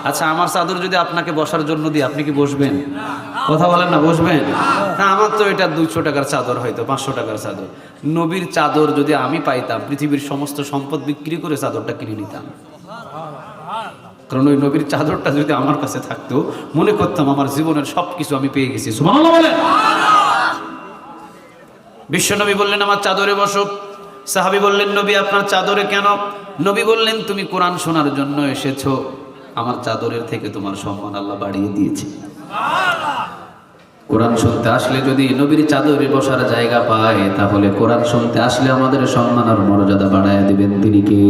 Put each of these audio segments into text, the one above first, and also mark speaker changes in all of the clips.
Speaker 1: আচ্ছা, আমার চাদর যদি আপনাকে বসার জন্য দিই, আপনি কি বসবেন? কথা বলেন না, বসবেন? না, আমার তো এটা 200 টাকার চাদর, হয়তো 500 টাকার চাদর। নবীর চাদর যদি আমি পাইতাম, পৃথিবীর সমস্ত সম্পদ বিক্রি করে চাদরটা কিনে নিতাম। কারণ ওই নবীর চাদরটা যদি আমার কাছে থাকতো, মনে করতাম আমার জীবনের সবকিছু আমি পেয়ে গেছি। সুবহানাল্লাহ বলেন। বিশ্বনবী বললেন, আমার চাদরে বসো। সাহাবী বললেন, নবী আপনার চাদরে কেন? নবী বললেন, তুমি কোরআন শোনার জন্য এসেছো, আমার চাদরের থেকে তোমার সম্মান আল্লাহ বাড়িয়ে দিয়েছে। কোরআন শুনতে আসলে যদি নবীর চাদরে বসার জায়গা পায়, তাহলে কোরআন শুনতে আসলে আমাদের সম্মান আর মর্যাদা বাড়ায় দিবেন তিনি কে?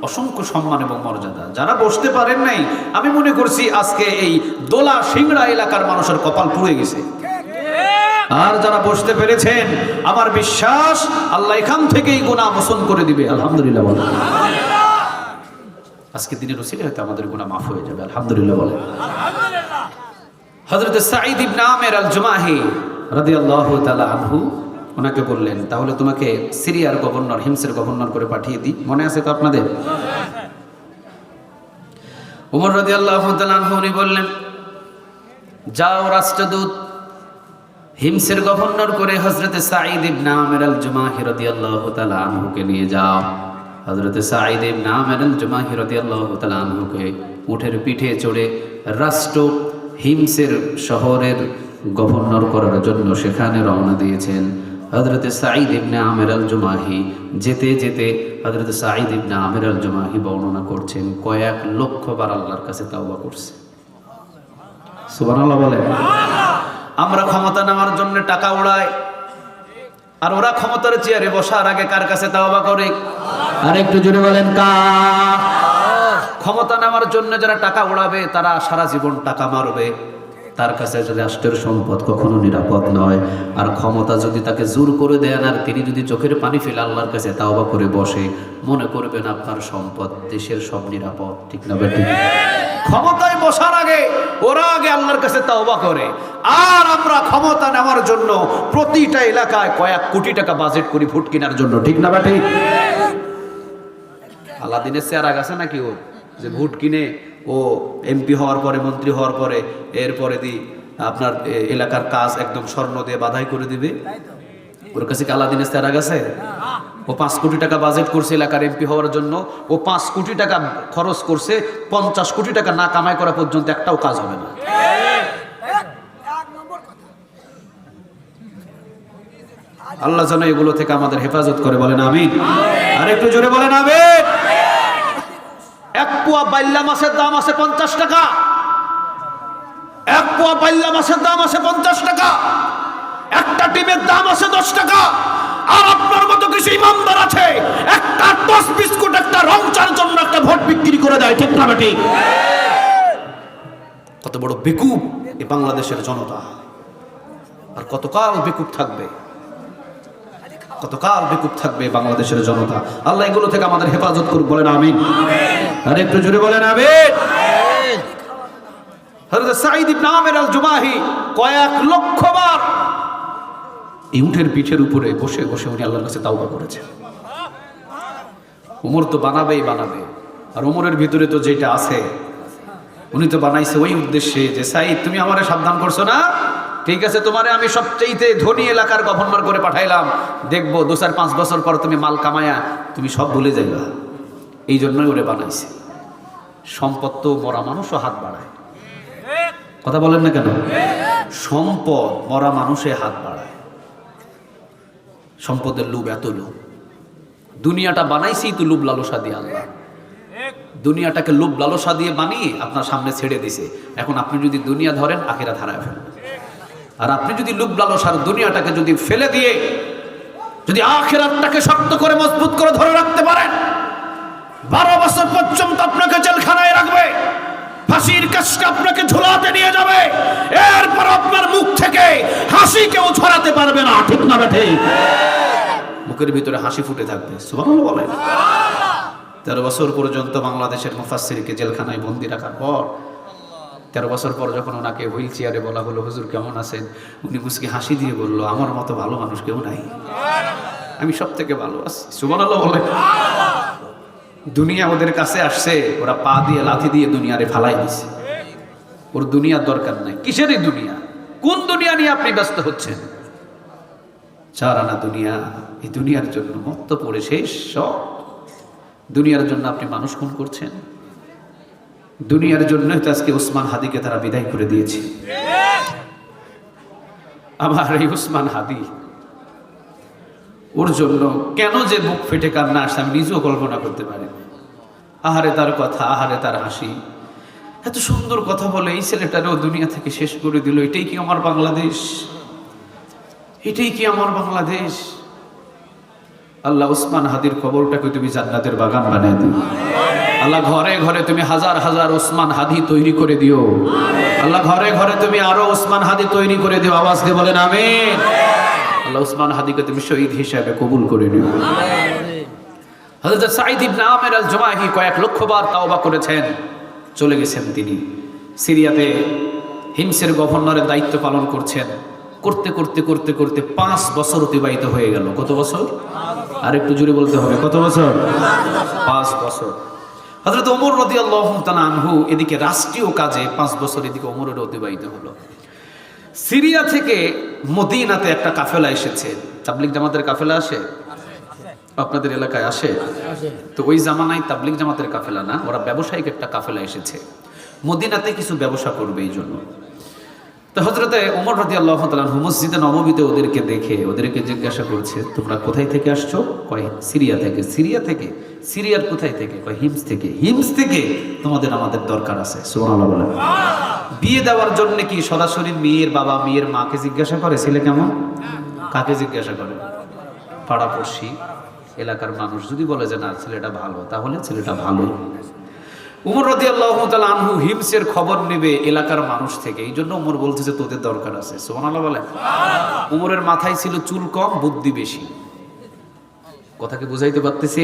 Speaker 1: অসংখ্য সম্মান এবং মর্যাদা। যারা বসতে পারেন নাই, আমি মনে করছি আজকে এই দোলা সিংড়া এলাকার মানুষের কপাল পুড়ে গেছে। আর যারা বসতে পেরেছেন, আমার বিশ্বাস আল্লাহ এখান থেকেই গুনাহ মোচন করে দিবে। আলহামদুলিল্লাহ বলেন। আজকে দিনের ওসিলা হয়তো আমাদের গুনাহ মাফ হয়ে যাবে। আলহামদুলিল্লাহ বলেন। হযরত সাঈদ ইবনে আমির আল-জুমাহি রাদিয়াল্লাহু তাআলা আনহু ওনাকে বললেন, তাহলে তোমাকে সিরিয়ার গভর্নর, হিমসের গভর্নর করে পাঠিয়ে দিই। মনে আছে তো আপনাদের? ওমর রাদিয়াল্লাহু তাআলা আনহু উনি বললেন, যাও রাষ্ট্রদূত হিমসের গভর্নর করে হযরত সাঈদ ইবনে আমির আল-জুমাহি রাদিয়াল্লাহু তাআলা আনহুকে নিয়ে যাও। হযরত সাঈদ ইবনে আমির আল-জুমাহি রাদিয়াল্লাহু তাআলা আনহুকে উটের পিঠে চড়ে রাষ্ট্র হিমসের শহরের গভর্নর করার জন্য সেখানে রওনা দিয়েছেন। হযরত সাঈদ ইবনে আমির আল-জুমাহি যেতে যেতে হযরত সাঈদ ইবনে আমির আল-জুমাহি বর্ণনা করছেন, কয়েক লক্ষ বার আল্লাহর কাছে তাওবা করছে। সুবহানাল্লাহ বলেন। আমরা ক্ষমতা নেওয়ার জন্য টাকা উড়াই, আর ওরা ক্ষমতার চেয়ারে বসার আগে কার কাছে তাওবা করে? আর একটু জোরে বলেন, কার? ক্ষমতা নেওয়ার জন্য যারা টাকা উড়াবে, তারা সারা জীবন টাকা মারবে। তার কাছে যদি রাষ্ট্রের সম্পদ কখনো নিরাপদ নয়। আর ক্ষমতা যদি তাকে জোর করে দেন, আর তিনি যদি চোখের পানি ফেলে আল্লাহর কাছে তাওবা করে বসে, মনে করবেন আপনার সম্পদ, দেশের সব নিরাপদ। ঠিক না বেটি? ক্ষমতায় বসার আগে ওরা আগে আল্লাহর কাছে তাওবা করে, আর আমরা ক্ষমতা নেওয়ার জন্য প্রতিটা এলাকায় কয়েক কোটি টাকা বাজেট করি ভোট কেনার জন্য। ঠিক না বেটি? আলাদিনের চেহারা গেছে নাকি ওর, যে ভোট কিনে ও এমপি হওয়ার পরে, মন্ত্রী হওয়ার পরে, এরপরে আপনার এলাকার কাজ একদম স্বর্ণ দিয়ে বাধাই করে দিবে? ওর কাছে কি আলাদিনের চেহারা গেছে? ও 5 কোটি টাকা বাজেট করছে এলাকার এমপি হওয়ার জন্য। ও 5 কোটি টাকা খরচ করছে, 50 কোটি টাকা না কামাই করা পর্যন্ত একটাও কাজ হবে না। আল্লাহ যেন এগুলো থেকে আমাদের হেফাজত করে, বলেন আমিন। আর একটু জোরে বলেন আমিন। 1 পোয়া বাইল্লা মাছের দাম আছে 50 টাকা। 1 পোয়া বাইল্লা মাছের দাম আছে 50 টাকা। একটা টিমের দাম আছে 10 টাকা। আর আপনার মতো কিছু ইমানদার আছে, একটা 10 বিস্কুট, একটা রংচার জন্য একটা ভোট বিক্রি করে দেয়। ঠিক না বেটি? কত বড় বেকুব এই বাংলাদেশের জনতা, আর কতকাল বেকুব থাকবে, কতকাল বেকুব থাকবে বাংলাদেশের জনতা। আল্লাহ এগুলো থেকে আমাদের হেফাজত করুক, বলেন আমিন। আর একটু জোরে বলেন আমিন। হযরত সাঈদ ইবনে আমির আল-জুমাহি কয়েক লক্ষ বার এই উটের পিঠের উপরে বসে বসে উনি আল্লাহর কাছে তাওবা করেছেন। ওমর তো বানাবেই বানাবে, আর ওমরের ভিতরে তো যেটা আছে, উনি তো বানাইছে ওই উদ্দেশ্যে যে, সাঈদ তুমি আমারে সাবধান করছো না, ঠিক আছে, তোমারে আমি সবচেয়ে ধনী এলাকার গভর্নর করে পাঠাইলাম, দেখবো 2-4-5 বছর পর তুমি মাল কামায়া তুমি সব ভুলে যাইবা। এই জন্যই ওরে বানাইছে। সম্পদ তো মরা মানুষও হাত বাড়ায়। কথা বলেন না কেন? সম্পদ মরা মানুষে হাত বাড়ায়। সম্পদের লোভ, এত লোভ। দুনিয়াটা বানাইছেই তো লোভ লালসা দিয়ে আল্লাহ। দুনিয়াটাকে লোভ লালসা দিয়ে বানিয়ে আপনার সামনে ছেড়ে দিছে। এখন আপনি যদি দুনিয়া ধরেন, আখিরাত হারায় ফেলবেন। আর আপনি যদি লোভ লালসার দুনিয়াটাকে যদি ফেলে দিয়ে যদি আখিরাতটাকে শক্ত করে মজবুত করে ধরে রাখতে পারেন, 12 বছর পর্যন্ত আপনাকে জেলখানায় রাখবে, ফাঁসির কাজটা আপনাকে ঝুলাতে নিয়ে যাবে, এরপর আপনার মুখ থেকে হাসি কেউ ছড়াতে পারবে না। ঠিক না বেঠে? মুখের ভিতরে হাসি ফুটে থাকবে। সুবহানাল্লাহ বলেন। 13 বছর পর্যন্ত বাংলাদেশের মুফাসসিরকে জেলখানায় বন্দী রাখার পর 13 বছর পর যখন ওনাকে হুইল চেয়ারে বলা হলো, হুজুর কেমন আছেন, উনি মুচকি হাসি দিয়ে বলল, আমার মতো ভালো মানুষ কেউ নাই, আমি সব থেকে ভালো আছি। সুবহানাল্লাহ বলেন। দুনিয়া ওদের কাছে আসছে, ওরা পা দিয়ে লাথি দিয়ে দুনিয়ারে ফালাই দিছে। ওর দুনিয়ার দরকার নাই। কিসেরই দুনিয়া? কোন দুনিয়া নিয়ে আপনি ব্যস্ত হচ্ছেন? 4 আনা দুনিয়া, এই দুনিয়ার জন্য মত্ত পড়ে শেষ সব। দুনিয়ার জন্য আপনি মানুষ খুন করছেন। দুনিয়ার জন্য তো আজকে ওসমান হাদিকে তারা বিদায় করে দিয়েছে। আবার এই ওসমান হাদি, ওর জন্য কেন যে বুক ফেটে কান্না আসছে আমি নিজেও কল্পনা করতে পারি। আহারে তার কথা, আহারে তার হাসি, এত সুন্দর কথা বলে এই ছেলেটারও দুনিয়া থেকে শেষ করে দিল। এটাই কি আমার বাংলাদেশ? এটাই কি আমার বাংলাদেশ? আল্লাহ ওসমান হাদির কবরটাকে তুমি জান্নাতের বাগান বানিয়ে দিও। আল্লাহ ঘরে ঘরে তুমি হাজার হাজার ওসমান হাদি তৈরি করে দিও। আল্লাহ ঘরে ঘরে তুমি আরো ওসমান হাদি তৈরি করে দিও। আওয়াজ দিয়ে বলেন আমিন। আল্লাহ ওসমান হাদিকে তুমি শহীদ হিসেবে কবুল করে নিও। হযরত সাঈদ ইবনে আমির আল জুমাহি কয়েক লক্ষবার তাওবা করেছেন, চলে গেছেন তিনি সিরিয়াতে হিমসের গভর্নরের দায়িত্ব পালন করছেন। করতে করতে করতে করতে 5 বছর অতিবাহিত হয়ে গেল। কত বছর? আর একটু জোরে বলতে হবে, কত বছর? 5 বছর। হযরত ওমর রাদিয়াল্লাহু তাআলা আনহু এদিকে রাষ্ট্রীয় কাজে 5 বছর এদিকে ওমরের অতিবাহিত হলো। সিরিয়া থেকে মদিনাতে একটা কাফেলা এসেছে। তাবলিগ জামাতের কাফেলা আসে আপনাদের এলাকায়? আসে। তো ওই জামানায় তাবলিগ জামাতের কাফেলা না, ওরা ব্যবসায়িক একটা কাফেলা এসেছে মদিনাতে কিছু ব্যবসা করবে এই জন্য। তো হযরতে ওমর রাদিয়াল্লাহু তাআলা আনহু মসজিদে নববীতে ওদেরকে দেখে ওদেরকে জিজ্ঞাসা করছে, তোমরা কোথায় থেকে আসছো? কয় সিরিয়া থেকে। সিরিয়া থেকে? সিরিয়ার কোথায় থেকে? কয় হিমস থেকে। হিমস থেকে? তোমাদের আমাদের দরকার আছে। সুবহানাল্লাহ বলেন। বিয়ে দেওয়ার জন্য কি সরাসরি মেয়ের বাবা মেয়ের মাকে জিজ্ঞাসা করে ছেলে কেমন? কাকে জিজ্ঞাসা করে? পাড়াপড়শি এলাকার মানুষ যদি বলে যে না ছেলেটা ভালো, তাহলে ছেলেটা ভালো। উমর রাদিয়াল্লাহু তাআলা আনহু হিমসের খবর নেবে এলাকার মানুষ থেকে। এই জন্য উমর বলছে যে তোদের দরকার আছে। সুবহানাল্লাহ বলেন। উমরের মাথায় ছিল চুল কম, বুদ্ধি বেশি। কথা কি বুঝাইতে পারতেছি?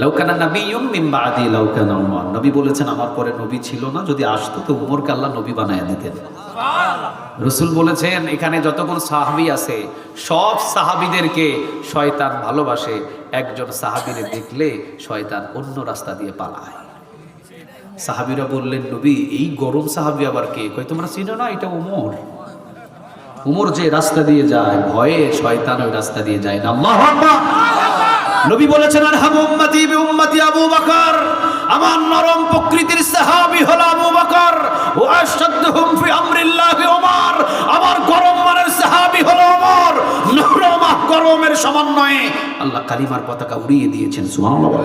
Speaker 1: লাউকানা নাবিয়্যুম মিন বাদি লাউকানা উমর, নবী বলেছেন আমার পরে নবী ছিল না, যদি আসতো তো উমরকে আল্লাহ নবী বানায়া দিতেন। রাসূল বলেছেন এখানে যতক্ষণ সাহাবী আছে সব সাহাবীদেরকে শয়তান ভালোবাসে, একজন সাহাবীরে দেখলে শয়তান অন্য রাস্তা দিয়ে পালায়। সাহাবীরা বললেন নবী এই গরম সাহাবী আবার কে? কয় তোমরা চিনো না, এটা ওমর। ওমর যে রাস্তা দিয়ে যায় ভয়ে শয়তান ওই রাস্তা দিয়ে যায় না। আল্লাহু আকবার। নবী বলেছেন আরহামু উম্মতি বিউম্মতি আবু বকর, আমার নরম প্রকৃতির সাহাবী হলো আবু বকর। ওয়া আশাদ্দুহুম ফি আমরিল্লাহি ওমর, আমার গরম মানের সাহাবী হলো ওমর। নরম আর গরমের সমন্বয়ে আল্লাহ কালিমার পতাকা উড়িয়ে দিয়েছেন। সুবহানাল্লাহ।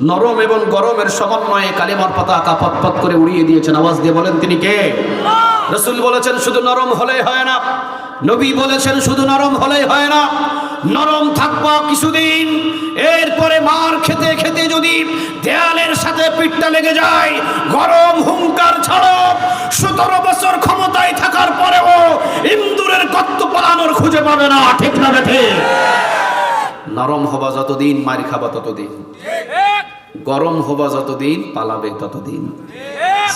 Speaker 1: নরম এবং গরমের সমন্বয়ে কালিমার পতাকা পতপত করে উড়িয়ে দিয়েছেন। আওয়াজ দিয়ে বলেন তিনি কে? রাসূল বলেছেন শুধু নরম হলেই হয় না, নবী বলেছেন শুধু নরম হলেই হয় না, নরম থাকবা কিছুদিন, এরপরে মার খেতে খেতে যদি দেয়ালের সাথে পিঠটা লেগে যায় গরম হুঙ্কার ছাড়ো। 17 বছর ক্ষমতায় থাকার পরেও ইন্দুরের গর্ত পালানোর খুঁজে পাবে না। ঠিক না বেঠে? নরম হবা যতদিন মার খাবা ততদিন, গরম হবা যতদিন পালাবে ততদিন।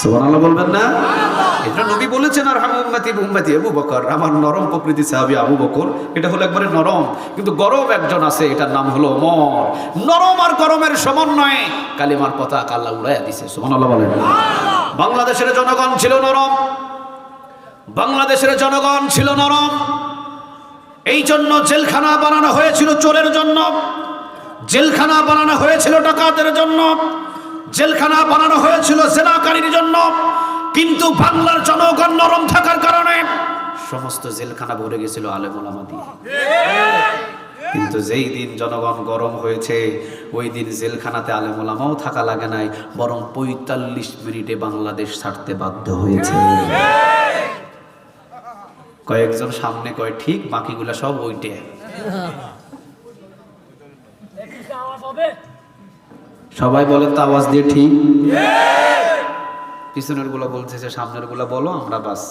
Speaker 1: সুবহানাল্লাহ বলবেন না? এটা নবী বলেছেন আরহামু উম্মতি বিউম্মতি আবু বকর, আমার নরম প্রকৃতির সাহাবী আবু বকর। এটা হলো একবারে নরম, কিন্তু গরম একজন আছে, এটার নাম হলো ওমর। নরম আর গরমের সমন্বয়ে কালিমার পতাকা আল্লাহ উড়াইয়া দিয়েছে। সুবহানাল্লাহ বলেন। বাংলাদেশের জনগণ ছিল নরম, বাংলাদেশের জনগণ ছিল নরম। এই জন্য জেলখানা বানানো হয়েছিল চোরের জন্য, জেলখানা বানানো হয়েছিল ডাকাতের জন্য, জেলখানা বানানো হয়েছিল জেনাকারীর জন্য। কিন্তু বাংলার জনগণ নরম থাকার কারণে সমস্ত জেলখানা ভরে গেছিল আলেম ওলামা দিয়ে। কিন্তু যেই দিন জনগণ গরম হয়েছে ওই দিন জেলখানাতে আলেম ওলামাও থাকা লাগে নাই, বরং 45 মিনিটে বাংলাদেশ ছাড়তে বাধ্য হয়েছে। কয়েকজন সামনে কয় ঠিক, বাকিগুলা সব ওইটে। সবাই বলেন তো আওয়াজ দিয়ে ঠিক। পিছনের গুলো বলছে যে সামনের গুলা বলো, আমরা বাস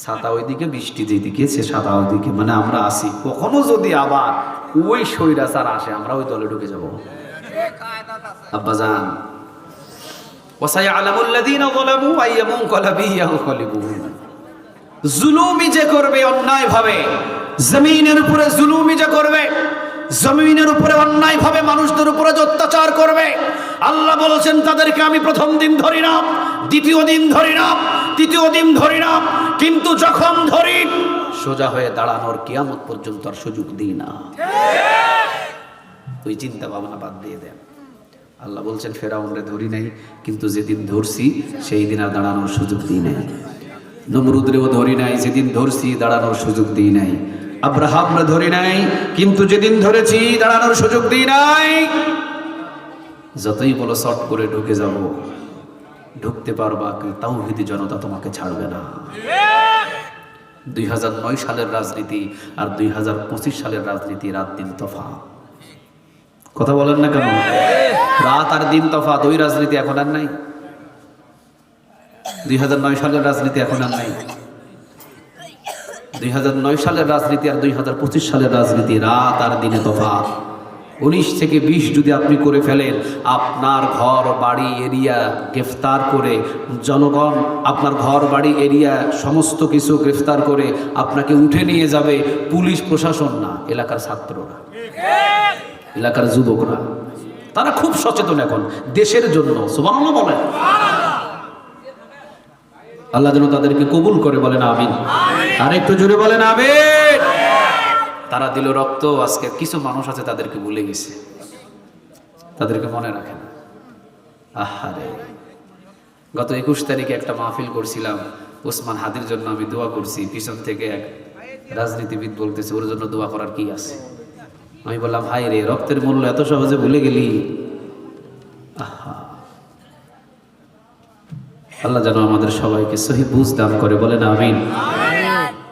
Speaker 1: ছাতা ওইদিকে, বৃষ্টি যেদিকে সে ছাতা ওইদিকে, মানে আমরা আসি। কখনো যদি আবার ওই স্বৈরাচার আসে আমরা ওই দলে ঢুকে যাবো। আব্বাজান ওয়াসায়ালামুল্লাযীনা যালামু আইয়া মুনকালাবি ইয়ানকালিবুন, জুলুমি যে করবে অন্যায় ভাবে, জমিনের উপরে জুলুমি যে করবে, জমিনের উপরে অন্যায়ভাবে মানুষদের উপরে যে অত্যাচার করবে, আল্লাহ বলেছেন তাদেরকে আমি প্রথম দিন ধরি না, দ্বিতীয় দিন ধরি না, তৃতীয় দিন ধরি না, কিন্তু যখন ধরি সোজা হয়ে দাঁড়ানোর কিয়ামত পর্যন্ত আর সুযোগ দিই না। ওই চিন্তা ভাবনা বাদ দিয়ে দেন। আল্লাহ বলছেন ফেরাউনরে ধরি নাই, কিন্তু যেদিন ধরছি সেই দিন আর দাঁড়ানোর সুযোগ দিই নাই। নমরুদরেও ধরি নাই, যেদিন ধরছি দাঁড়ানোর সুযোগ দিই নাই। আব্রাহামরে ধরি নাই, কিন্তু যেদিন ধরেছি দাঁড়ানোর সুযোগ দিই নাই। যতই বলো শর্ট করে ঢুকে যাব, ঢুকতে পারবা, কিন্তু তাওহীদি জনতা তোমাকে ছাড়বে না। 2009 সালের রাজনীতি আর 2025 সালের রাজনীতি রাত দিন তফাৎ। কথা বলেন না কেন? রাত আর দিন তফাৎ। ওই রাজনীতি এখন আর নাই। 2009 সালের রাজনীতি এখন আর নাই। 2009 সালের রাজনীতি আর 2025 সালের রাজনীতি রাত আর দিনে তফাৎ। 19 থেকে 20 যদি আপনি করে ফেলেন, আপনার ঘর বাড়ি এরিয়া গ্রেফতার করে জনগণ, আপনার ঘর বাড়ি এরিয়া সমস্ত কিছু গ্রেফতার করে আপনাকে উঠে নিয়ে যাবে পুলিশ প্রশাসন না, এলাকার ছাত্ররা, এলাকার যুবকরা। তারা খুব সচেতন এখন দেশের জন্য। সুবহানাল্লাহ বলেন। আল্লাহ যেন তাদেরকে কবুল করে, বলেন আমিন। আর একটু জোরে বলেন আমিন। তারা দিল রক্ত, আজকে কিছু মানুষ আছে তাদেরকে ভুলে গেছে, তাদেরকে মনে রাখে না। আহারে, গত 21 তারিখে একটা মাহফিল করছিলাম, ওসমান হাদির জন্য আমি দোয়া করছি। পিছন থেকে এক রাজনীতিবিদ বলতেছে ওর জন্য দোয়া করার কি আছে। আমি বললাম ভাই রে, রক্তের মূল্য এত সহজে ভুলে গেলি। আহা, আল্লাহ যেন আমাদের সবাইকে সহি বুঝ দান করে, বলেন আমিন।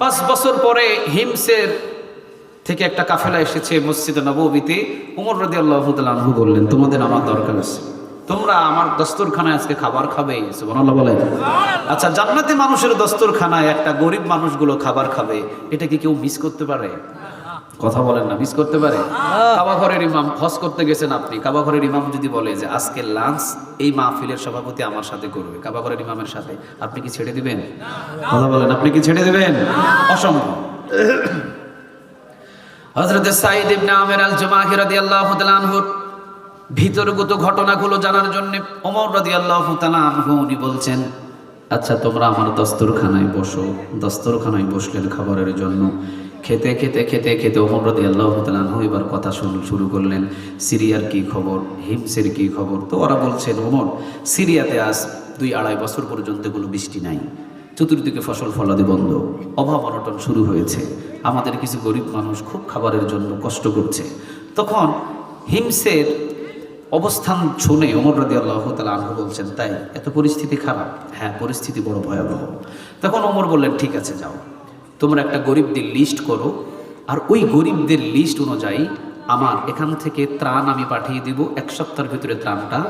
Speaker 1: 5 বছর পরে হিমসের থেকে একটা কাফেলা এসেছে মসজিদে নববীতে। ওমর রাদিয়াল্লাহু তাআলা আনহু বললেন, তোমাদের আমার দরকার আছে, তোমরা আমার দস্তরখানায় আজকে খাবার খাবে। সুবহানাল্লাহ বলেন। আচ্ছা, জান্নাতে মানুষের দস্তরখানায় একটা গরিব মানুষগুলো খাবার খাবে, এটা কি কেউ মিস করতে পারে? কথা বলেন না, মিস করতে পারে? কাবা ঘরের ইমাম, হজ করতে গেছেন আপনি, কাবা ঘরের ইমাম যদি বলে যে আজকে লাঞ্চ এই মাহফিলের সভাপতি আমার সাথে করবে, কাবা ঘরের ইমামের সাথে, আপনি কি ছেড়ে দিবেন? কথা বলেন, আপনি কি ছেড়ে দিবেন? অসম্ভব। হযরত সাঈদ ইবনে আমির আল-জুমাহি রাদিয়াল্লাহু তাআলা আনহুর ভিতরগত ঘটনাগুলো জানার জন্য ওমর রাদিয়াল্লাহু তাআলা আনহু উনি বলছেন, আচ্ছা তোমরা আমার দস্তরখানায় বসো। দস্তরখানায় বসলেন খাবারের জন্য। খেতে খেতে খেতে খেতে ওমর রাদিয়াল্লাহু তাআলা আনহু এবার কথা শুরু করলেন, সিরিয়ার কি খবর, হিমসের কি খবর। তো ওরা বলছেন, ওমর, সিরিয়াতে আজ 2-2.5 বছর পর্যন্ত কোনো বৃষ্টি নাই, চতুর্দিকে ফসল ফলাদি বন্ধ, অভাব অনটন শুরু হয়েছে, আমাদের কিছু গরিব মানুষ খুব খাবারের জন্য কষ্ট করছে। তখন হিমসের অবস্থান শুনে ওমর রাদিয়াল্লাহু তাআলা আনহু বলছেন, তাই এত পরিস্থিতি খারাপ? হ্যাঁ, পরিস্থিতি বড় ভয়াবহ। তখন ওমর বললেন, ঠিক আছে যাও, তোমরা একটা গরিবদের লিস্ট করো, আর ওই গরিবদের লিস্ট অনুযায়ী আমার এখান থেকে ত্রাণ আমি পাঠিয়ে দিব। 1 সপ্তাহের ভিতরে ত্রাণটা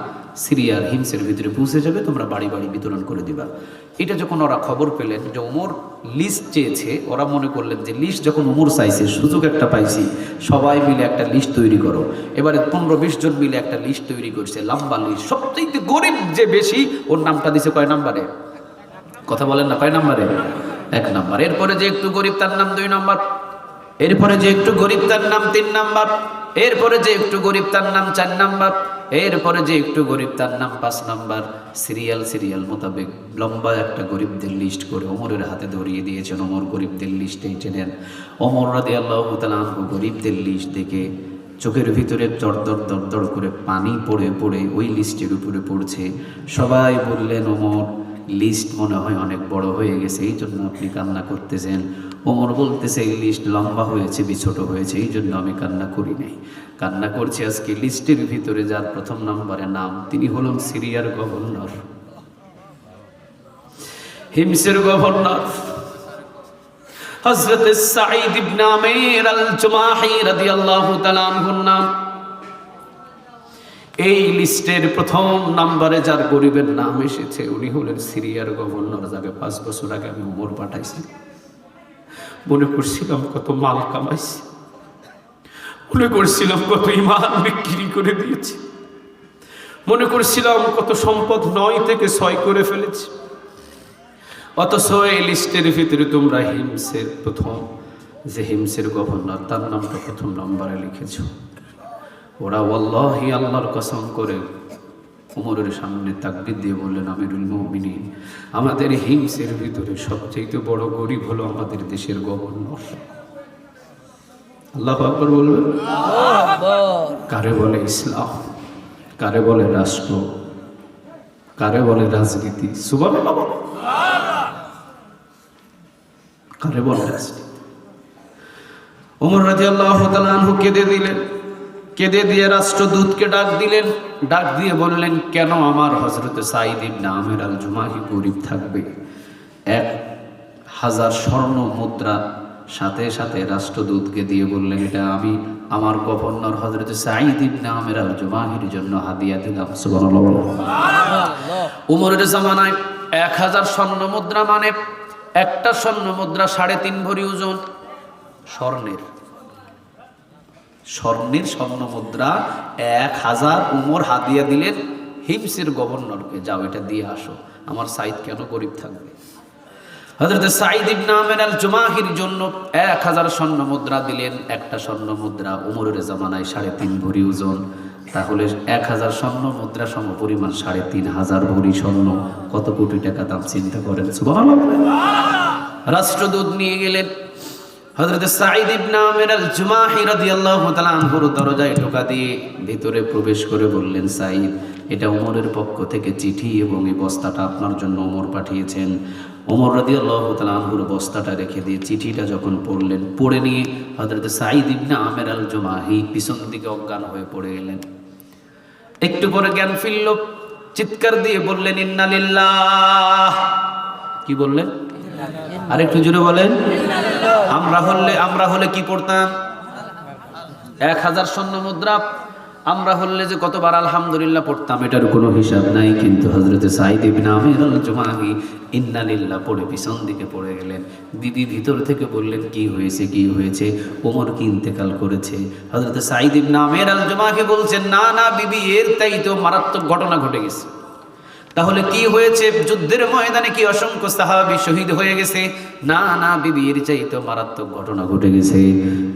Speaker 1: সিরিয়ার হিমসের ভিতরে পৌঁছে যাবে, তোমরা বাড়ি বাড়ি বিতরণ করে দিবা। এটা যখন ওরা খবর পেলেন যে ওমর লিস্ট চেয়েছে, ওরা মনে করলেন যে লিস্ট যখন ওমর চাইছে, সুযোগ একটা পাইছি, সবাই মিলে একটা লিস্ট তৈরি করো। এবারে 15-20 জন মিলে একটা লিস্ট তৈরি করছে, লম্বা লিস্ট। সবচেয়ে গরিব যে বেশি, ওর নামটা দিছে কয় নাম্বারে? কথা বলেন না, কয় নাম্বারে? 1 নাম্বার। এরপরে যে একটু গরিব তার নাম 2 নাম্বার, এরপরে যে একটু গরিব তার নাম 3 নাম্বার, এরপরে যে একটু গরিব তার নাম 4 নাম্বার, এরপরে যে একটু গরিব তার নাম 5 নাম্বার। সিরিয়াল মোতাবেক লম্বা একটা গরিবদের লিস্ট করে ওমরের হাতে ধরিয়ে দিয়েছেন। ওমর গরিবদের লিস্ট এই চেনেন। ওমর রাদিয়াল্লাহু তাআলা আনহু গরিবদের লিস্ট দেখে চোখের ভিতরে দর করে পানি পড়ে পড়ে ওই লিস্টের উপরে পড়ছে। সবাই বললেন, ওমর লিস্ট মনে হয় অনেক বড় হয়ে গেছে, এই জন্য আপনি কান্না করতেছেন। ওমর বলতেছে, এই লিস্ট লম্বা হয়েছে, ছোট হয়েছে, এই জন্য আমি কান্না করি নাই। কান্না করছি আজকে লিস্টের ভিতরে যার প্রথম নম্বরে নাম, তিনি হলেন সিরিয়ার গভর্নর, হিমসের গভর্নর হযরত সাঈদ ইবনে আমির আল-জুমাহি রাদিয়াল্লাহু তাআলা আনহুর নাম। এই লিস্টের প্রথম নম্বরে যার গরিবের নাম এসেছে, উনি হলেন সিরিয়ার গভর্নর, যাকে 5 বছর আগে আমি ওমর পাঠাইছি। মনে করছিলাম কত মাল কামাইছি, মনে করছিলাম কত ঈমান বিক্রি করে দিয়েছি, মনে করছিলাম কত সম্পদ 9 থেকে 6 করে ফেলেছি। অথচ এই লিস্টের ভিতরে তোমরা হিমসের প্রথম যে হিমসের গভর্নর, তার নামটা প্রথম নম্বরে লিখেছ। ওরা ওয়াল্লাহি আল্লাহর কসম করে ওমরের সামনে তাকবীর দিয়ে বললেন, আমিরুল মুমিনিন, আমাদের হিমসের ভিতরে সবচেয়ে বড় গরিব হলো আমাদের দেশের গভর্নর। আল্লাহু আকবার বলবেন। কারে বলে ইসলাম, কারে বলে রাষ্ট্র, কারে বলে রাজনীতি? সুবহানাল্লাহ। কারে বলে রাজনীতি? ওমর রাদিয়াল্লাহু তাআলা আনহু কেঁদে দিলেন। কেঁদে দিয়ে রাষ্ট্রদূতকে ডাক দিলেন। ডাক দিয়ে বললেন, কেন আমার হযরত সাঈদ ইবনে আমির আল জুমাহি গরিব থাকবে? 1000 স্বর্ণ মুদ্রা সাথে সাথে রাষ্ট্রদূতকে দিয়ে বললেন, এটা আমি আমার গভর্নর হযরত সাঈদ ইবনে আমির আল জুমাহির জন্য হাদিয়া দিলাম। সুবহানাল্লাহ। উমরের জামানায় 1000 স্বর্ণ মুদ্রা মানে একটা স্বর্ণ মুদ্রা 3.5 ভরি ওজন। স্বর্ণের স্বর্ণ মুদ্রা 1000 উমর হাদিয়া দিলেন হিমসের গভর্নরকে, যাও এটা দিয়ে আসো। আমার সাঈদ কেন গরিব থাকবে? হযরত সাঈদ ইবনে আমির আল জুমাহির জন্য 1000 স্বর্ণ মুদ্রা দিলেন। একটা স্বর্ণ মুদ্রা উমরের জামানায় 3.5 ভরি ওজন। তাহলে 1000 স্বর্ণ মুদ্রা সমপরিমাণ 3500 ভরি স্বর্ণ, কত কোটি টাকা দাম চিন্তা করেন। সুবহানাল্লাহ। রাষ্ট্রদূত নিয়ে গেলেন হযরত সাঈদ ইবনে আমির আল জুমাহি রাদিয়াল্লাহু তাআলা আনহুর দরজায় টোকা দিয়ে ভিতরে প্রবেশ করে বললেন, সাঈদ, এটা ওমরের পক্ষ থেকে চিঠি এবং এই বস্তাটা আপনার জন্য ওমর পাঠিয়েছেন। ওমর রাদিয়াল্লাহু তাআলা আনহুর বস্তাটা রেখে দিয়ে চিঠিটা যখন পড়লেন, পড়ে নিয়ে হযরত সাঈদ ইবনে আমির আল জুমাহি পিছন দিকে অজ্ঞান হয়ে পড়ে গেলেন। একটু পরে জ্ঞান ফিরল, চিৎকার দিয়ে বললেন, ইন্না লিল্লাহ। কি বললেন? আরেকটু জোরে বলেন। আমরা হলে কি পড়তাম? 1000 স্বর্ণ মুদ্রা আমরা হলে যে কতবার আলহামদুলিল্লাহ পড়তাম, এটার কোনো হিসাব নাই। কিন্তু হযরত সাঈদ ইবনে আমির আল জুমাহি ইন্না লিল্লাহ পড়ে পিছন দিকে পড়ে গেলেন। বিবি ভিতর থেকে বললেন, কি হয়েছে, কি হয়েছে? ওমর কি ইন্তেকাল করেছে? হযরত সাঈদ ইবনে আমির আল জুমাহি বলছেন, না না বিবি, এর তাই তো মারাত্মক ঘটনা ঘটে গেছে। তাহলে কি হয়েছে? যুদ্ধের ময়দানে কি অসংখ্য সাহাবী শহীদ হয়ে গেছে? না না বিবি, এর চাইতে মারাত্মক ঘটনা ঘটে গেছে।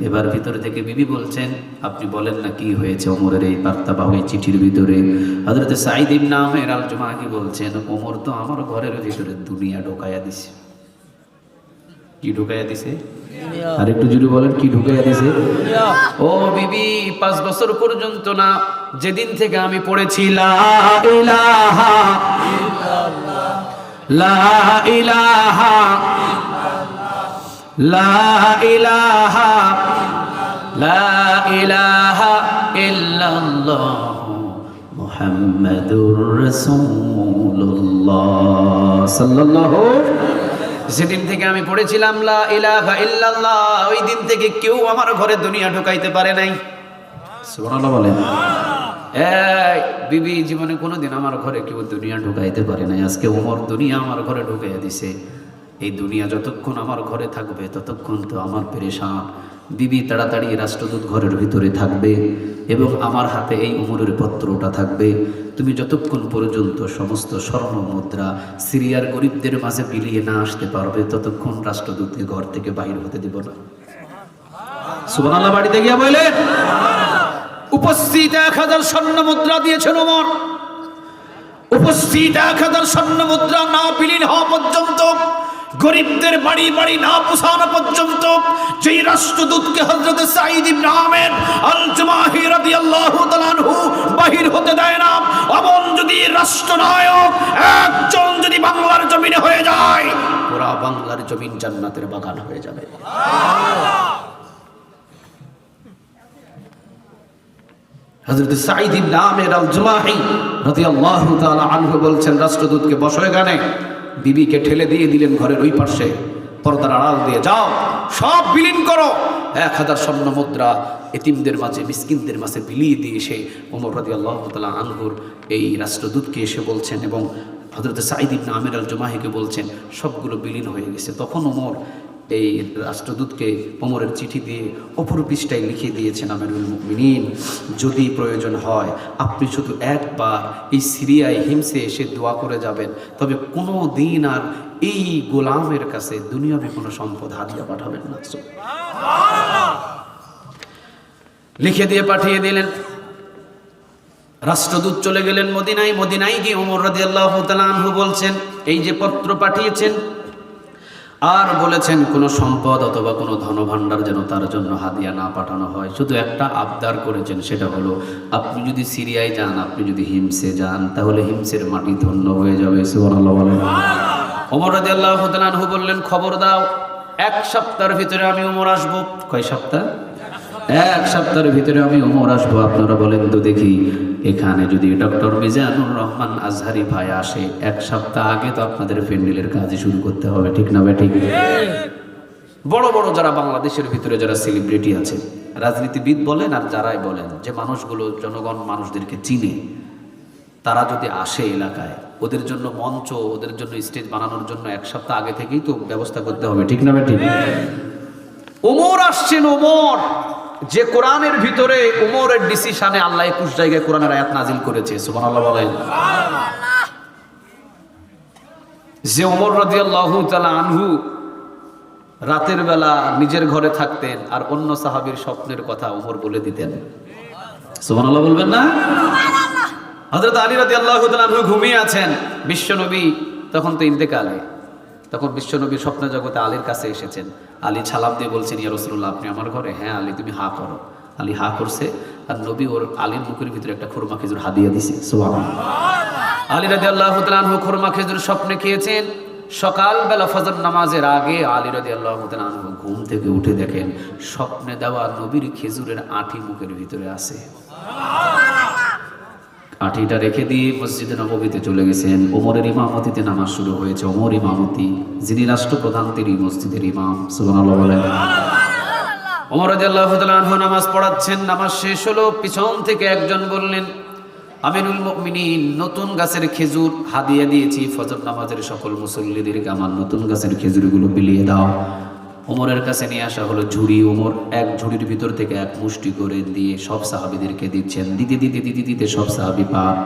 Speaker 1: এবার ভিতর থেকে বিবি বলছেন, আপনি বলেন না কি হয়েছে? ওমরের এই বার্তাবাহক এই চিঠির ভিতরে হযরত সাঈদ ইবনে আমির আল জুমাহি বলছেন, ওমর তো আমার ঘরের ভিতরে দুনিয়া ঢোকায়া দিছে। কি ঢোকায়া দিছে? আর একটু জুড়ে বলেন, কি ঢুকাইয়া দিছে? ও বিবি, 5 বছর পর্যন্ত না, যেদিন থেকে আমি পড়েছি লা ইলাহা ইল্লাল্লাহ, লা ইলাহা ইল্লাল্লাহ, লা ইলাহা লা ইলাহা ইল্লাল্লাহ মুহাম্মাদুর রাসূলুল্লাহ সাল্লাল্লাহু। যেদিন থেকে আমি পড়েছিলাম লা ইলাহা ইল্লাল্লাহ, ওই দিন থেকে কেউ আমার ঘরে দুনিয়া ঢুকাইতে পারে নাই। সুবহানাল্লাহ বলেন। এই বিবি, জীবনে কোনোদিন আমার ঘরে কেউ দুনিয়া ঢুকাইতে পারে নাই। আজকে ওমর দুনিয়া আমার ঘরে ঢুকাইয়া দিছে। এই দুনিয়া যতক্ষণ আমার ঘরে থাকবে ততক্ষণ তো আমার পেরেশান। বিবি, তাড়াতাড়ি রাষ্ট্রদূত ঘরের ভিতরে থাকবে এবং আমার হাতে এই ওমরের পত্রটা থাকবে। তুমি যতক্ষণ পর্যন্ত সমস্ত স্বর্ণ মুদ্রা সিরিয়ার গরিবদের মাঝে বিলিয়ে না আসতে পারবে, ততক্ষণ রাষ্ট্রদূতকে ঘর থেকে বাইর হতে দিব না। সুবহানাল্লাহ। বাড়িতে গিয়ে বললেন, উপস্থিত 1000 স্বর্ণ মুদ্রা দিয়েছেন ওমর। উপস্থিত 1000 স্বর্ণ মুদ্রা না বিলীন হওয়া পর্যন্ত, গরিবদের বাড়ি বাড়ি না পৌঁছানো পর্যন্ত, যেই রাষ্ট্রদূতকে হযরত সাঈদ ইবনে আমির আল জুমাহি রাদিয়াল্লাহু তাআলা আনহু বাহির হতে দেয় না, এমন যদি রাষ্ট্রনায়ক একজন যদি বাংলার জমিনে হয়ে যায়, পুরা বাংলার জমিন জান্নাতের বাগান হয়ে যাবে। হযরত সাঈদ ইবনে আমির আল জুমাহি রাদিয়াল্লাহু তাআলা আনহু বলছেন, রাষ্ট্রদূতকে বসো এখানে। বিবিকে ঠেলে দিয়ে দিলেন ঘরের ওই পাশে, পর্দার আড়াল দিয়ে, যাও সব বিলীন করো। 1000 স্বর্ণ মুদ্রা এতিমদের মাঝে, মিসকিনদের মাঝে বিলিয়ে দিয়ে এসে ওমর রাদিয়াল্লাহু তাআলা আনহুর এই রাষ্ট্রদূতকে এসে বলছেন এবং হযরত সাঈদ ইবনে আমির আল জুমাহিকে বলছেন, সবগুলো বিলীন হয়ে গেছে। তখন ওমর এই রাষ্ট্রদূতকে ওমরের চিঠি দিয়ে অপর পৃষ্ঠায় লিখে দিয়েছেন, আমিরুল মুমিনিন, যদি প্রয়োজন হয় আপনি শুধু একবার এই সিরিয়ায় হিমসে এসে দোয়া করে যাবেন, তবে কোনো দিন আর এই গোলামের কাছে দুনিয়াবি কোনো সম্পদ হাদিয়া পাঠাবেন না। লিখে দিয়ে পাঠিয়ে দিলেন। রাষ্ট্রদূত চলে গেলেন মদিনায়। মদিনায় গিয়ে ওমর রাদিয়াল্লাহু তাআলা আনহু বলছেন, এই যে পত্র পাঠিয়েছেন, আর বলেছেন কোনো সম্পদ অথবা কোনো ধনভাণ্ডার যেন তার জন্য হাদিয়া না পাঠানো হয়। শুধু একটা আবদার করেছেন, সেটা হলো আপনি যদি সিরিয়ায় যান, আপনি যদি হিমসে যান, তাহলে হিমসের মাটি ধন্য হয়ে যাবে। সুবহানাল্লাহ বলেন। ওমর রাদিয়াল্লাহু তাআলা আনহু বললেন, খবর দাও, 1 সপ্তাহের ভিতরে আমি ওমর আসবো। কয় সপ্তাহ? 1 সপ্তাহের ভিতরে আমি ওমর আসবো। আপনারা বলেন তো দেখি, এখানে যদি ডক্টর মিজানুর রহমান আজহারি ভাই আসে 1 সপ্তাহ আগে, তো আপনাদের প্যান্ডেলের কাজই শুরু করতে হবে, ঠিক না ভাই? ঠিক। বড় বড় যারা বাংলাদেশের ভিতরে যারা সেলিব্রিটি আছে, রাজনীতিবিদ বলেন আর যারাই বলেন, যে মানুষগুলো জনগণ মানুষদেরকে চিনে, তারা যদি আসে এলাকায়, ওদের জন্য মঞ্চ, ওদের জন্য স্টেজ বানানোর জন্য 1 সপ্তাহ আগে থেকেই তো ব্যবস্থা করতে হবে, ঠিক না ভাই? ঠিক। ওমর আসছেন, ওমর যে কোরআনের ভিতরে ওমরের ডিসিশনে আল্লাহ 21 জায়গায় কোরআনের আয়াত নাজিল করেছে। সুবহানাল্লাহ বলেন। যে ওমর রাদিয়াল্লাহু তাআলা আনহু রাতের বেলা নিজের ঘরে থাকতেন আর অন্য সাহাবীর স্বপ্নের কথা ওমর বলে দিতেন। সুবহানাল্লাহ বলবেন না? হযরত আলী রাদিয়াল্লাহু তাআলা আনহু ঘুমিয়ে আছেন, বিশ্বনবী তখন তো ইন্তেকালে, তখন বিশ্বনবী স্বপ্ন জগতে আলীর কাছে এসেছেন। আলী সালাম দিয়ে বলছেন, ইয়া রাসূলুল্লাহ, আপনি আমার ঘরে? হ্যাঁ আলী, তুমি হা করো। আলী হা করছে, আর নবী ওর আলীর মুখের ভিতরে একটা খুরমা খেজুর হাদিয়া দিছে। সুবহানাল্লাহ। আলী রাদিয়াল্লাহু তাআলা আনহু খুরমা খেজুর স্বপ্নে খেয়েছেন। সকালবেলা ফজর নামাজের আগে আলী রাদিয়াল্লাহু তাআলা আনহু ঘুম থেকে উঠে দেখেন স্বপ্নে দেওয়া নবীর খেজুরের আঁটি মুখের ভিতরে আছে। আঁটিটা রেখে দিয়ে মসজিদে নববীতে চলে গেছেন। ওমরের ইমামতিতে নামাজ শুরু হয়েছে। ওমর ইমামতি, যিনি রাষ্ট্রপ্রধান তিনি মসজিদের ইমাম। সুবহানাল্লাহ বলেন। ওমর রাদিয়াল্লাহু তাআলা আনহু নামাজ পড়াচ্ছেন। নামাজ শেষ হলো, পিছন থেকে একজন বললেন, আমিরুল মুমিনিন, নতুন গাছের খেজুর হাদিয়া দিয়েছি ফজর নামাজের সকল মুসল্লিদেরকে, আমার নতুন গাছের খেজুরগুলো বিলিয়ে দাও। ওমরের কাছে নিয়ে আসা হলো ঝুড়ি। ওমর এক ঝুড়ির ভিতর থেকে 1 মুষ্টি করে দিয়ে সব সাহাবীদেরকে দিচ্ছেন। দিতে দিতে দিতে দিতে সব সাহাবী পার।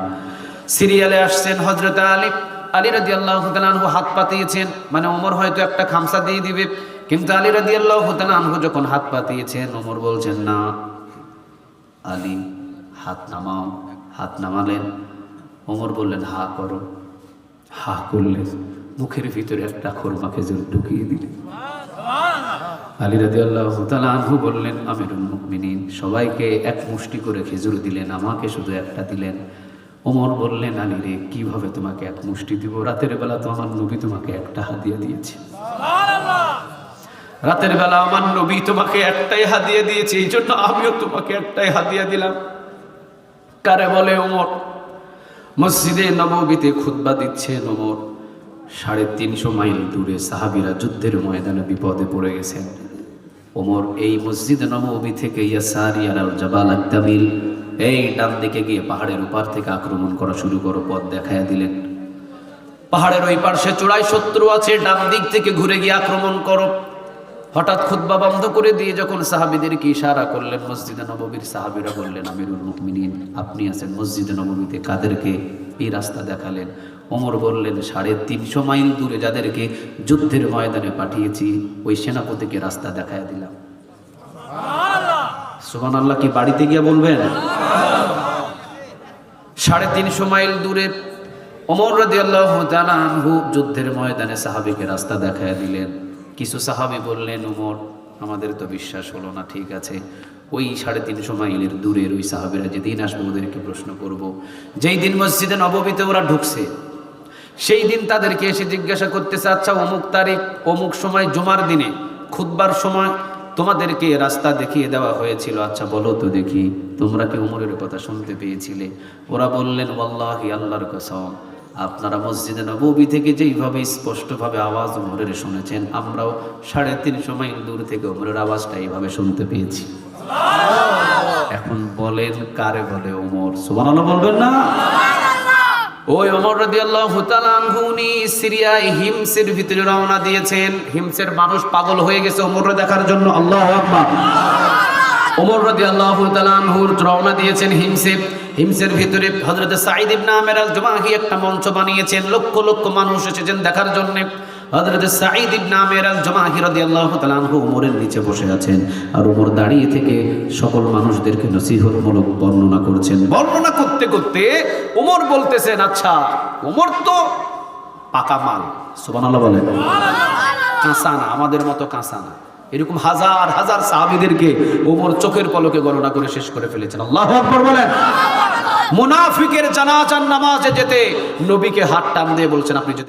Speaker 1: সিরিয়ালে আসছেন হযরত আলী। আলী রাদিয়াল্লাহু তাআলা আনহু হাত পাতিয়েছেন, মানে ওমর হয়তো একটা খামসা দিয়ে দিবে, কিন্তু আলী রাদিয়াল্লাহু তাআলা আনহু যখন হাত পাতিয়েছেন, ওমর বলছেন, না আলী, হাত নামাও। হাত নামালেন। ওমর বললেন, হা করো। হা করলেন, মুখের ভিতরে একটা খুরমা খেজুর ঢুকিয়ে দিলেন। আলী রাদিয়াল্লাহু তাআলা আনহু বললেন, আমিরুল মুমিনিন, সবাইকে 1 মুষ্টি করে খেজুর দিলেন, আমাকে শুধু একটা দিলেন। ওমর বললেন, আলী রে, কিভাবে তোমাকে 1 মুষ্টি দিব? রাতের বেলা তো আমার নবী তোমাকে একটা হাদিয়া দিয়েছে। রাতের বেলা আমার নবী তোমাকে একটাই হাদিয়া দিয়েছে, এই জন্য আমিও তোমাকে একটাই হাদিয়া দিলাম। কারে বলে? ওমর। মসজিদে নববীতে খুতবা দিচ্ছেন ওমর। 350 মাইল দূরে সাহাবীরা যুদ্ধের ময়দানে বিপদে পড়ে গেছেন। ওমর এই মসজিদে নববী থেকে ইয়াসারি আলাল জাবাল আত-তামিল, এই ডান দিকে গিয়ে পাহাড়ের উপর থেকে আক্রমণ করা শুরু করো, পথ দেখায়া দিলেন। পাহাড়ের ওই পাশে চূড়ায় শত্রু আছে, ডান দিক থেকে ঘুরে গিয়ে আক্রমণ করো। হঠাৎ খুতবা বন্ধ করে দিয়ে যখন সাহাবীদেরকে ইশারা করলেন মসজিদে নববীর, সাহাবীরা বললেন, আমিরুল মুমিনিন, আপনি আছেন মসজিদে নববীতে, কাদেরকে এই রাস্তা দেখালেন? ওমর বললেন, 350 মাইল দূরে যাদেরকে যুদ্ধের ময়দানে পাঠিয়েছি, ওই সেনাপতিকে রাস্তা দেখায় দিলাম। সুবহানাল্লাহ। কি বাড়িতে গিয়ে বলবেন? 350 মাইল দূরে ওমর রাদিয়াল্লাহু তাআলা আনহু যুদ্ধের ময়দানে সাহাবীকে রাস্তা দেখায় দিলেন। কিছু সাহাবী বললেন, ওমর, আমাদের তো বিশ্বাস হলো না, ঠিক আছে, ওই 350 মাইলের দূরের ওই সাহাবীরা যেদিন আসবে ওদেরকে প্রশ্ন করব। যেই দিন মসজিদে নববীতে ওরা ঢুকছে, সেই দিন তাদেরকে এসে জিজ্ঞাসা করতেছে, আচ্ছা অমুক তারিখ অমুক সময় জুমার দিনে খুতবার সময় তোমাদেরকে রাস্তা দেখিয়ে দেওয়া হয়েছিল, আচ্ছা বলো তো দেখি, তোমরা কি ওমরের কথা শুনতে পেয়েছিলে? ওরা বললেন, ওয়াল্লাহি, আল্লাহর কসম, আপনারা মসজিদে নববী থেকে যেইভাবে স্পষ্টভাবে আওয়াজ ওমরের শুনেছেন, আমরাও 350 মাইল দূর থেকে ওমরের আওয়াজটা এইভাবে শুনতে পেয়েছি। এখন বলেন, কারে বলে? ওমর। সুবহানাল্লাহ বলবেন না? ওই ওমর রাদিয়াল্লাহু তাআলা আনহু উনি সিরিয়ায় হিমসের ভিতরে রওনা দিয়েছেন। হিমসের মানুষ পাগল হয়ে গেছে ওমরকে দেখার জন্য। আল্লাহু আকবার। ওমর রাদিয়াল্লাহু তাআলা আনহু রওনা দিয়েছেন হিমসে। হিমসের ভিতরে হযরত সাঈদ ইবনে আমির আল জুমাহি একটা মঞ্চ বানিয়েছেন, লক্ষ লক্ষ মানুষ এসেছেন দেখার জন্য। হযরত সাঈদ ইবনে আমির আল জুমাহি রাদিয়াল্লাহু তাআলা আনহু ওমরের নিচে বসে আছেন, আর ওমর দাঁড়িয়ে থেকে সকল মানুষদেরকে নসিহতমূলক বর্ণনা করছেন। বর্ণনা করতে করতে ওমর বলতেছেন, আচ্ছা ওমর তো পাকা মাল, সুবহানাল্লাহ বলেন, কাঁচা না, আমাদের মতো কাঁচা না। এরকম হাজার হাজার সাহাবীদেরকে ওমর চোখের পলকে গণনা করে শেষ করে ফেলেছেন। আল্লাহু আকবার বলেন। মুনাফিকের জানাজার নামাজে যেতে নবীকে হাত টান দিয়ে বলছেন, আপনি যদি